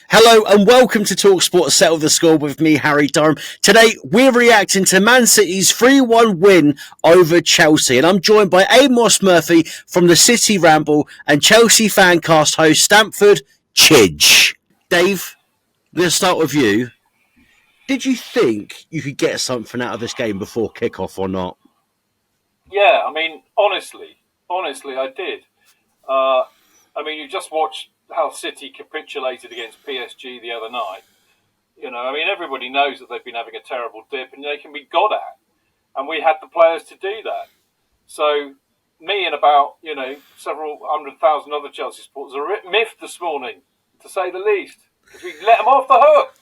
Hello and welcome to Talksport Settle the Score with me, Harry Durham. Today we're reacting to Man City's 3-1 win over Chelsea, and I'm joined by Amos Murphy from the City Ramble and Chelsea fancast host Stamford, Chidge. Dave, let's start with you. Did you think you could get something out of this game before kickoff or not? Yeah, I mean, honestly, I did. You just watched how City capitulated against PSG the other night. Everybody knows that they've been having a terrible dip and they can be got at. And we had the players to do that. So, me and about, several 100,000 other Chelsea supporters are a bit miffed this morning, to say the least, because we let them off the hook.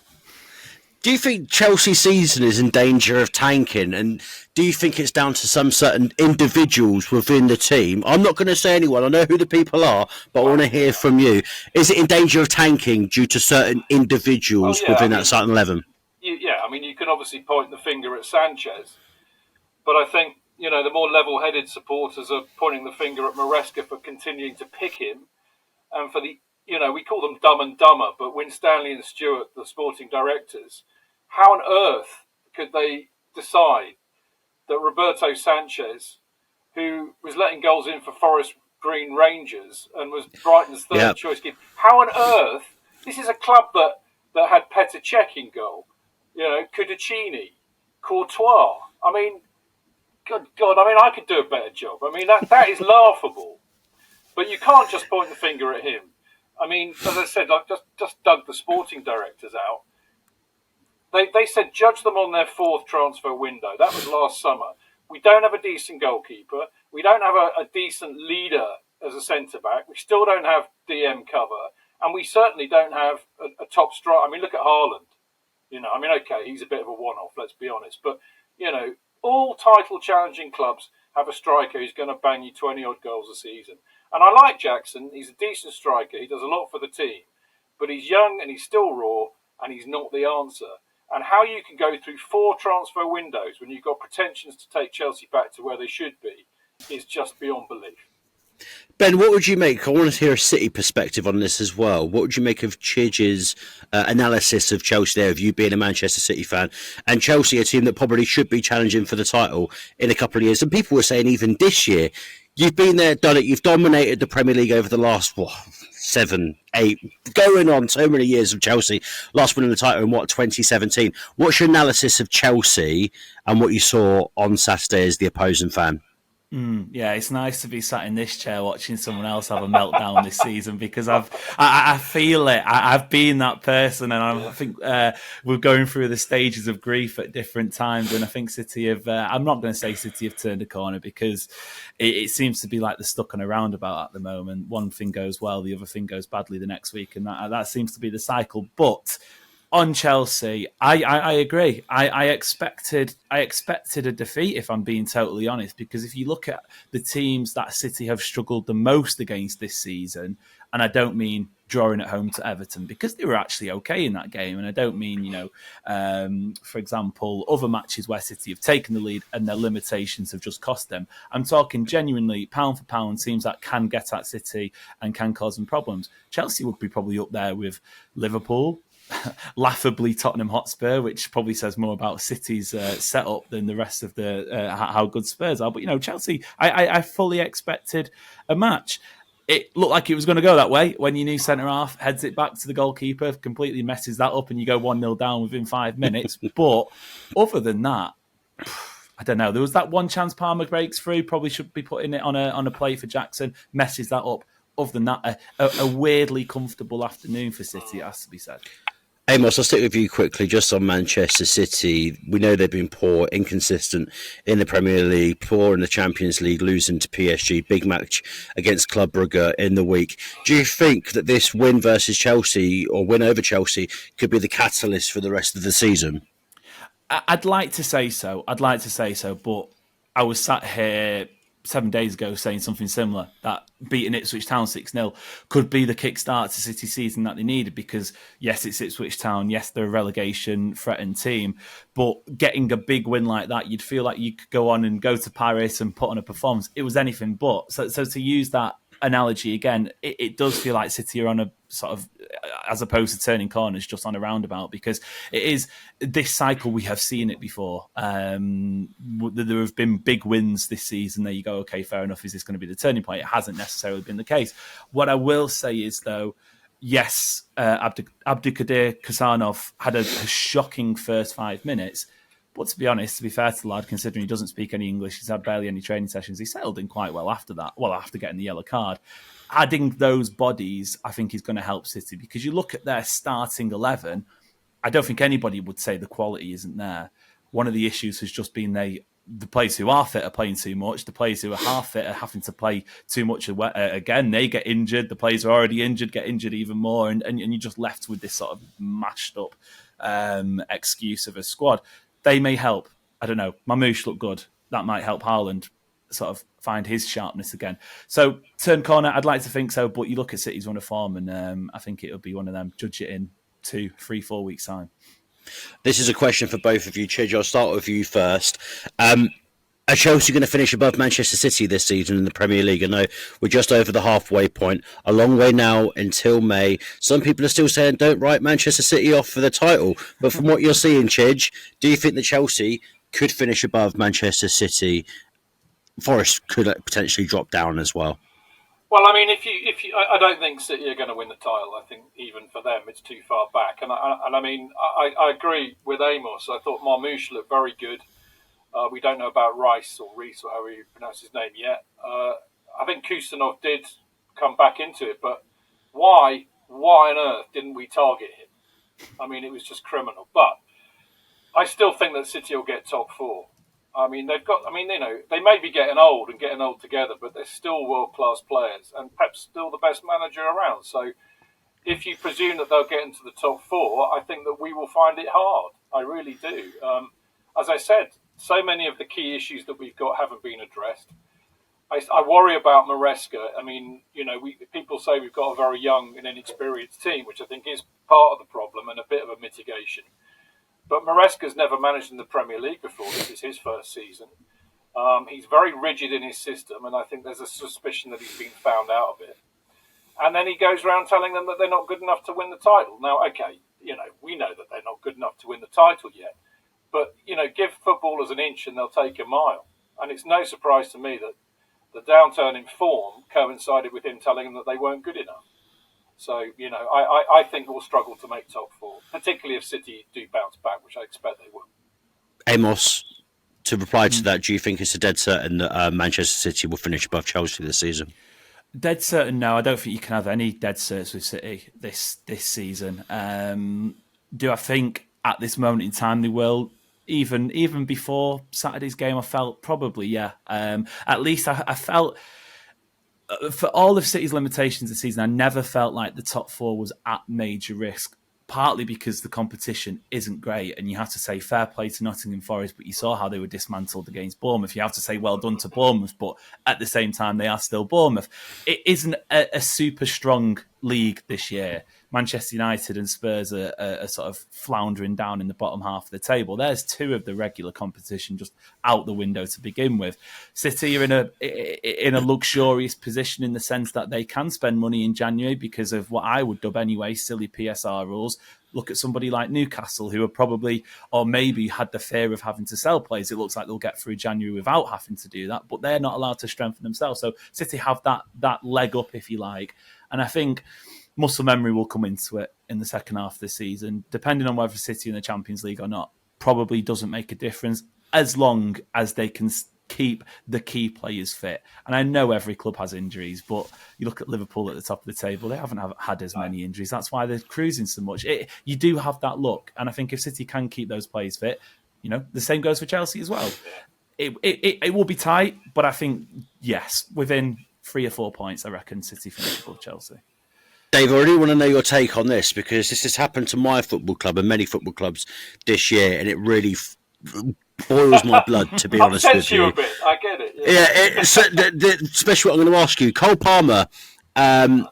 Do you think Chelsea's season is in danger of tanking? And do you think it's down to some certain individuals within the team? I'm not going to say anyone. I know who the people are, but I want to hear from you. Is it in danger of tanking due to certain individuals within that starting 11? You can obviously point the finger at Sanchez. But I think, the more level-headed supporters are pointing the finger at Maresca for continuing to pick him. And for the, we call them dumb and dumber, but when Stanley and Stewart, the sporting directors, how on earth could they decide that Roberto Sanchez, who was letting goals in for Forest Green Rangers and was Brighton's third choice keeper, how on earth, this is a club that had Petr Cech in goal, Cudicini, Courtois. Good God, I could do a better job. That is laughable. But you can't just point the finger at him. As I said, I've just dug the sporting directors out. They said judge them on their fourth transfer window. That was last summer. We don't have a decent goalkeeper. We don't have a decent leader as a centre-back. We still don't have DM cover. And we certainly don't have a top striker. Look at Haaland. Okay, he's a bit of a one-off, let's be honest. But, all title-challenging clubs have a striker who's going to bang you 20-odd goals a season. And I like Jackson. He's a decent striker. He does a lot for the team. But he's young and he's still raw and he's not the answer. And how you can go through 4 transfer windows when you've got pretensions to take Chelsea back to where they should be is just beyond belief. Ben, what would you make? I want to hear a City perspective on this as well. What would you make of Chidge's analysis of Chelsea there, of you being a Manchester City fan, and Chelsea, a team that probably should be challenging for the title in a couple of years? And people were saying even this year, you've been there, done it, you've dominated the Premier League over the last, 7, 8, going on so many years of Chelsea, last winning the title in 2017. What's your analysis of Chelsea and what you saw on Saturday as the opposing fan? Yeah, it's nice to be sat in this chair watching someone else have a meltdown this season because I feel it. I've been that person, and I think we're going through the stages of grief at different times. And I think City have. I'm not going to say City have turned a corner because it seems to be like they're stuck on a roundabout at the moment. One thing goes well, the other thing goes badly the next week, and that seems to be the cycle. But on Chelsea, I agree. I expected a defeat, if I'm being totally honest, because if you look at the teams that City have struggled the most against this season, and I don't mean drawing at home to Everton because they were actually okay in that game, and I don't mean, for example, other matches where City have taken the lead and their limitations have just cost them. I'm talking genuinely pound for pound teams that can get at City and can cause them problems. Chelsea would be probably up there with Liverpool, laughably Tottenham Hotspur, which probably says more about City's setup than the rest of the how good Spurs are. But Chelsea, I fully expected a match. It looked like it was going to go that way when your new centre half heads it back to the goalkeeper, completely messes that up, and you go 1-0 down within 5 minutes. But other than that, I don't know. There was that one chance Palmer breaks through. Probably should be putting it on a plate for Jackson. Messes that up. Other than that, a weirdly comfortable afternoon for City, it has to be said. Amos, I'll stick with you quickly just on Manchester City. We know they've been poor, inconsistent in the Premier League, poor in the Champions League, losing to PSG, big match against Club Brugge in the week. Do you think that this win versus Chelsea or win over Chelsea could be the catalyst for the rest of the season? I'd like to say so, but I was sat here 7 days ago saying something similar, that beating Ipswich Town 6-0 could be the kickstart to City season that they needed because, yes, it's Ipswich Town, yes, they're a relegation-threatened team, but getting a big win like that, you'd feel like you could go on and go to Paris and put on a performance. It was anything but. So to use that analogy again, it does feel like City are on a sort of as opposed to turning corners just on a roundabout, because it is this cycle. We have seen it before. There have been big wins this season. There you go. Okay, fair enough. Is this going to be the turning point? It hasn't necessarily been the case. What I will say is, though, yes, Abdulkadir Kasanov had a shocking first 5 minutes. But to be honest, to be fair to the lad, considering he doesn't speak any English, he's had barely any training sessions, he settled in quite well after that. Well, after getting the yellow card. Adding those bodies, I think, is going to help City, because you look at their starting 11, I don't think anybody would say the quality isn't there. One of the issues has just been the players who are fit are playing too much. The players who are half fit are having to play too much again. They get injured. The players who are already injured get injured even more. And you're just left with this sort of mashed up excuse of a squad. They may help. I don't know. Mamouche looked good. That might help Haaland sort of find his sharpness again. So, turn corner, I'd like to think so. But you look at City's run of form, and I think it'll be one of them. Judge it in 2, 3, 4 weeks' time. This is a question for both of you. Chidge, I'll start with you first. Are Chelsea going to finish above Manchester City this season in the Premier League? I know we're just over the halfway point, a long way now until May. Some people are still saying don't write Manchester City off for the title. But from what you're seeing, Chidge, do you think that Chelsea could finish above Manchester City? Forest could potentially drop down as well. Well, I mean, I don't think City are going to win the title. I think even for them, it's too far back. And I mean, I agree with Amos. I thought Marmouche looked very good. We don't know about Rice or Reese or however you pronounce his name yet. I think Kustanov did come back into it, but why on earth didn't we target him? I mean, it was just criminal. But I still think that City will get top 4. I mean, they may be getting old together, but they're still world-class players, and Pep's still the best manager around. So if you presume that they'll get into the top 4, I think that we will find it hard. I really do. As I said, so many of the key issues that we've got haven't been addressed. I worry about Maresca. I mean, people say we've got a very young and inexperienced team, which I think is part of the problem and a bit of a mitigation. But Maresca's never managed in the Premier League before. This is his first season. He's very rigid in his system, and I think there's a suspicion that he's been found out of it. And then he goes around telling them that they're not good enough to win the title. Now, okay, we know that they're not good enough to win the title yet. But, give footballers an inch and they'll take a mile. And it's no surprise to me that the downturn in form coincided with him telling them that they weren't good enough. So, I think we'll struggle to make top 4, particularly if City do bounce back, which I expect they will. Amos, to reply to that, do you think it's a dead certain that Manchester City will finish above Chelsea this season? Dead certain, no. I don't think you can have any dead certs with City this season. Do I think at this moment in time they will? Even before Saturday's game, I felt probably, yeah. At least I felt... For all of City's limitations this season, I never felt like the top 4 was at major risk, partly because the competition isn't great, and you have to say fair play to Nottingham Forest, but you saw how they were dismantled against Bournemouth. You have to say well done to Bournemouth, but at the same time, they are still Bournemouth. It isn't a super strong league this year. Manchester United and Spurs are sort of floundering down in the bottom half of the table. There's 2 of the regular competition just out the window to begin with. City are in a luxurious position in the sense that they can spend money in January because of what I would dub anyway silly PSR rules. Look at somebody like Newcastle, who are probably, or maybe had the fear of having to sell players. It looks like they'll get through January without having to do that, but they're not allowed to strengthen themselves. So City have that leg up, if you like. And I think muscle memory will come into it in the second half of the season, depending on whether City in the Champions League or not. Probably doesn't make a difference as long as they can keep the key players fit. And I know every club has injuries, but you look at Liverpool at the top of the table, they haven't had as many injuries. That's why they're cruising so much. You do have that look. And I think if City can keep those players fit, the same goes for Chelsea as well. It will be tight, but I think, yes, within 3 or 4 points, I reckon City finish above Chelsea. Dave, I really want to know your take on this, because this has happened to my football club and many football clubs this year, and it really boils my blood, to be honest with you. A bit. I get it. Yeah, especially what I'm going to ask you. Cole Palmer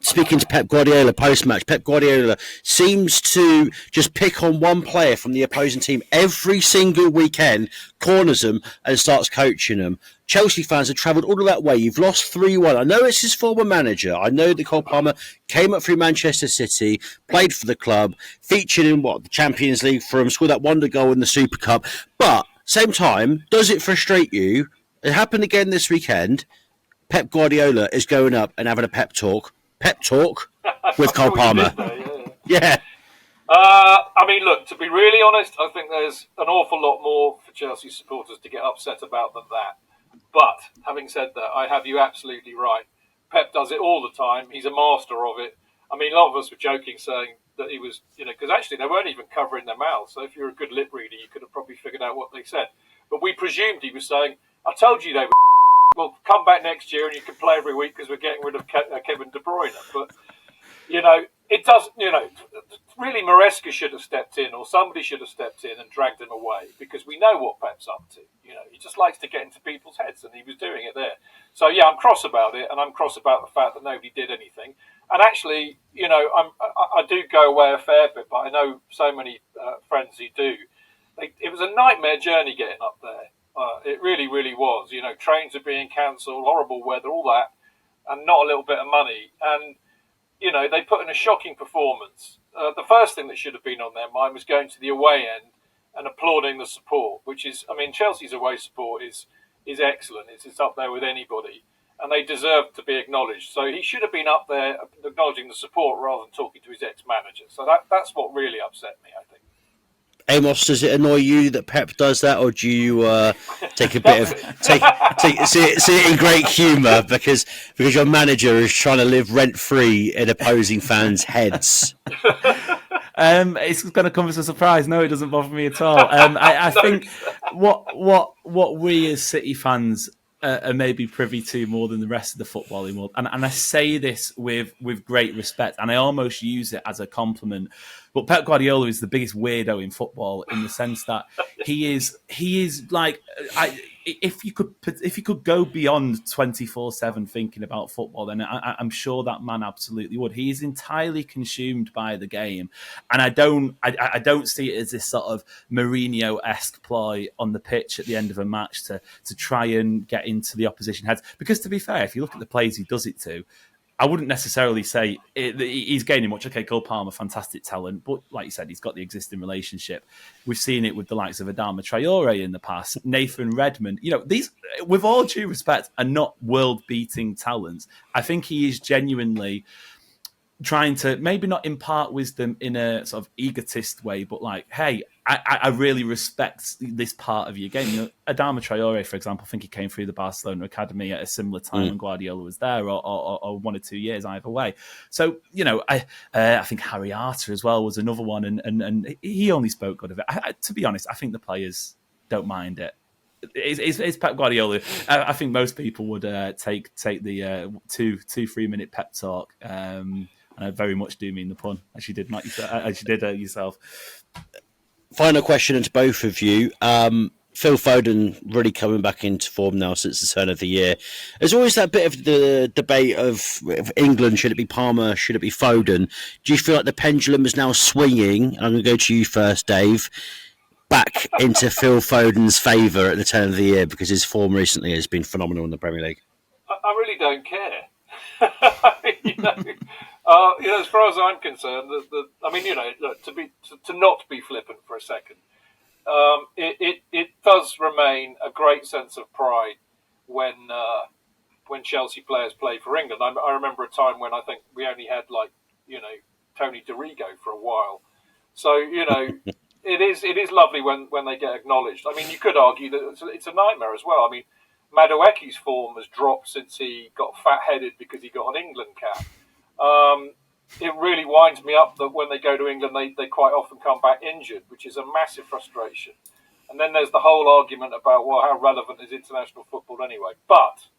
speaking to Pep Guardiola post-match, Pep Guardiola seems to just pick on one player from the opposing team every single weekend, corners them, and starts coaching them. Chelsea fans have travelled all of that way. You've lost 3-1. I know it's his former manager. I know that Cole Palmer came up through Manchester City, played for the club, featured in the Champions League for him, scored that wonder goal in the Super Cup. But same time, does it frustrate you? It happened again this weekend. Pep Guardiola is going up and having a pep talk with Cole Palmer. Yeah. I mean, look, to be really honest, I think there's an awful lot more for Chelsea supporters to get upset about than that. But having said that, I have you absolutely right. Pep does it all the time. He's a master of it. I mean, a lot of us were joking saying that he was, because actually they weren't even covering their mouths. So if you're a good lip reader, you could have probably figured out what they said. But we presumed he was saying, I told you they were. Well, come back next year and you can play every week because we're getting rid of Kevin De Bruyne. But, it does, really Maresca should have stepped in, or somebody should have stepped in and dragged him away, because we know what Pep's up to. He just likes to get into people's heads, and he was doing it there. So, yeah, I'm cross about it, and I'm cross about the fact that nobody did anything. And actually, I do go away a fair bit, but I know so many friends who do. It was a nightmare journey getting up there. It really, really was. Trains are being cancelled, horrible weather, all that, and not a little bit of money. And, they put in a shocking performance. The first thing that should have been on their mind was going to the away end and applauding the support, which is, Chelsea's away support is excellent. It's up there with anybody, and they deserve to be acknowledged. So he should have been up there acknowledging the support rather than talking to his ex-manager. So that's what really upset me, I think. Amos, does it annoy you that Pep does that, or do you take a bit of see it in great humour because your manager is trying to live rent free in opposing fans' heads? It's going to come as a surprise. No, it doesn't bother me at all. I think what we as City fans are maybe privy to more than the rest of the footballing world, and I say this with great respect, and I almost use it as a compliment. But Pep Guardiola is the biggest weirdo in football in the sense that he is like, if you could go beyond 24/7 thinking about football, then I'm sure that man absolutely would. He is entirely consumed by the game, and I don't see it as this sort of Mourinho-esque ploy on the pitch at the end of a match to try and get into the opposition heads. Because to be fair, if you look at the players he does it to, I wouldn't necessarily say he's gaining much. Okay, Cole Palmer, fantastic talent. But like you said, he's got the existing relationship. We've seen it with the likes of Adama Traore in the past, Nathan Redmond. These, with all due respect, are not world-beating talents. I think he is genuinely trying to maybe not impart wisdom in a sort of egotist way, but like, hey, I really respect this part of your game. Adama Traore, for example, I think he came through the Barcelona Academy at a similar time when Guardiola was there, or 1 or 2 years either way. So, I think Harry Arter as well was another one, and he only spoke good of it. To be honest, I think the players don't mind it. It's Pep Guardiola. I think most people would take the 2-3 minute pep talk. And I very much do mean the pun, as you did yourself. Final question to both of you. Phil Foden really coming back into form now since the turn of the year. There's always that bit of the debate of England, should it be Palmer, should it be Foden? Do you feel like the pendulum is now swinging? I'm going to go to you first, Dave. Back into Phil Foden's favour at the turn of the year because his form recently has been phenomenal in the Premier League. I really don't care. As far as I'm concerned, to not be flippant for a second, it does remain a great sense of pride when Chelsea players play for England. I remember a time when I think we only had Tony DeRigo for a while. So it is lovely when they get acknowledged. I mean, you could argue that it's a nightmare as well. I mean, Madueke's form has dropped since he got fat-headed because he got an England cap. It really winds me up that when they go to England, they quite often come back injured, which is a massive frustration. And then there's the whole argument about, well, how relevant is international football anyway? But,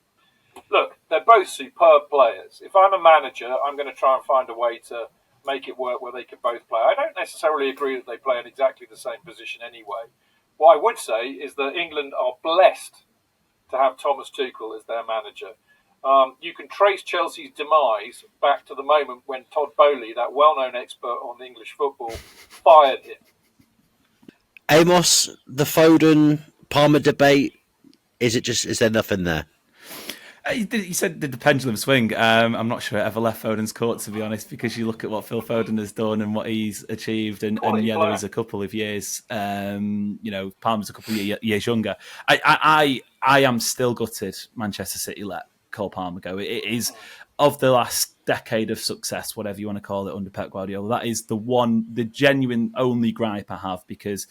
look, they're both superb players. If I'm a manager, I'm going to try and find a way to make it work where they can both play. I don't necessarily agree that they play in exactly the same position anyway. What I would say is that England are blessed to have Thomas Tuchel as their manager. You can trace Chelsea's demise back to the moment when Todd Bowley, that well-known expert on English football, fired him. Amos, the Foden Palmer debate, is there nothing there? You said did the pendulum swing? I'm not sure it ever left Foden's court, to be honest, because you look at what Phil Foden has done and what he's achieved, and there is a couple of years. Palmer's a couple of years younger. I am still gutted Manchester City let Cole Palmer go. It is, of the last decade of success, whatever you want to call it, under Pep Guardiola, that is the genuine only gripe I have, because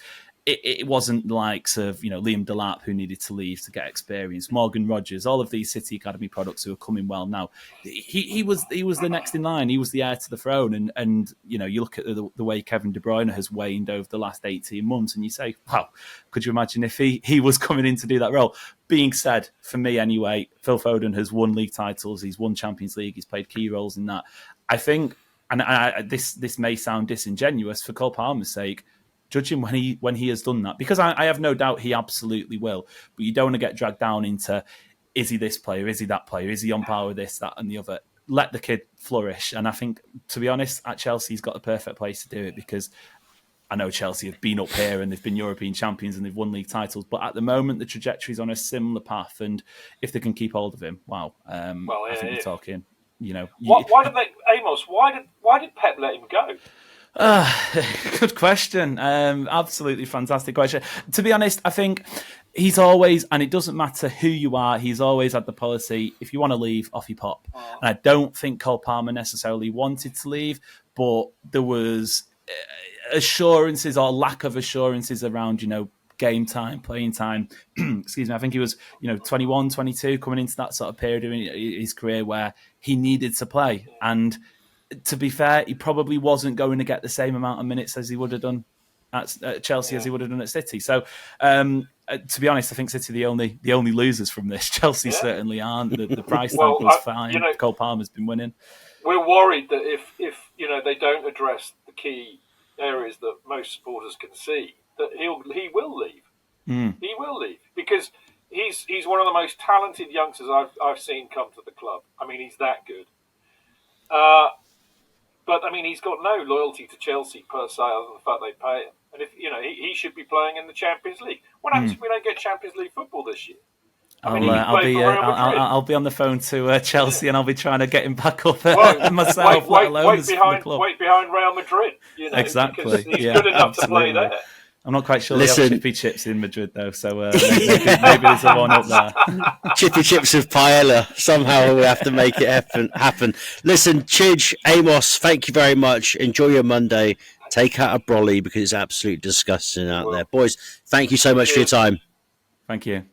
it wasn't the likes of Liam Delap, who needed to leave to get experience, Morgan Rogers, all of these City Academy products who are coming well now. He was the next in line. He was the heir to the throne, and you look at the way Kevin De Bruyne has waned over the last 18 months, and you say, wow, could you imagine if he was coming in to do that role? Being said, for me anyway, Phil Foden has won league titles, he's won Champions League, he's played key roles in that. I think, and this may sound disingenuous, for Cole Palmer's sake, judge him when he has done that, because I have no doubt he absolutely will. But you don't want to get dragged down into, is he this player, is he that player, is he on par with this, that and the other. Let the kid flourish. And I think, to be honest, at Chelsea, he's got the perfect place to do it, because I know Chelsea have been up here and they've been European champions and they've won league titles, but at the moment the trajectory is on a similar path, and if they can keep hold of him, wow, I think we're talking. Why did Amos? Why did Pep let him go? Good question. Absolutely fantastic question. To be honest, I think he's always, and it doesn't matter who you are, he's always had the policy, if you want to leave, off you pop. And I don't think Cole Palmer necessarily wanted to leave, but there was assurances or lack of assurances around, game time, playing time. Excuse me. I think he was, 21, 22, coming into that sort of period of his career where he needed to play. And to be fair, he probably wasn't going to get the same amount of minutes as he would have done at Chelsea as he would have done at City. So, to be honest, I think City are the only losers from this. Chelsea certainly aren't. The price tag was fine. Cole Palmer's been winning. We're worried that if they don't address the key areas that most supporters can see, that he will leave. He will leave, because he's one of the most talented youngsters I've seen come to the club. I mean, he's that good. But I mean, he's got no loyalty to Chelsea per se, other than the fact they pay him. And if he should be playing in the Champions League. What happens if we don't get Champions League football this year? I'll be on the phone to Chelsea, and I'll be trying to get him back up myself. Wait behind Real Madrid. Exactly. He's good enough to play there. I'm not quite sure they have chippy chips in Madrid, though, so maybe there's a one up there. Chippy chips with paella. Somehow we have to make it happen. Listen, Chidge, Amos, thank you very much. Enjoy your Monday. Take out a brolly, because it's absolutely disgusting out there. Boys, thank you so much for your time. Thank you.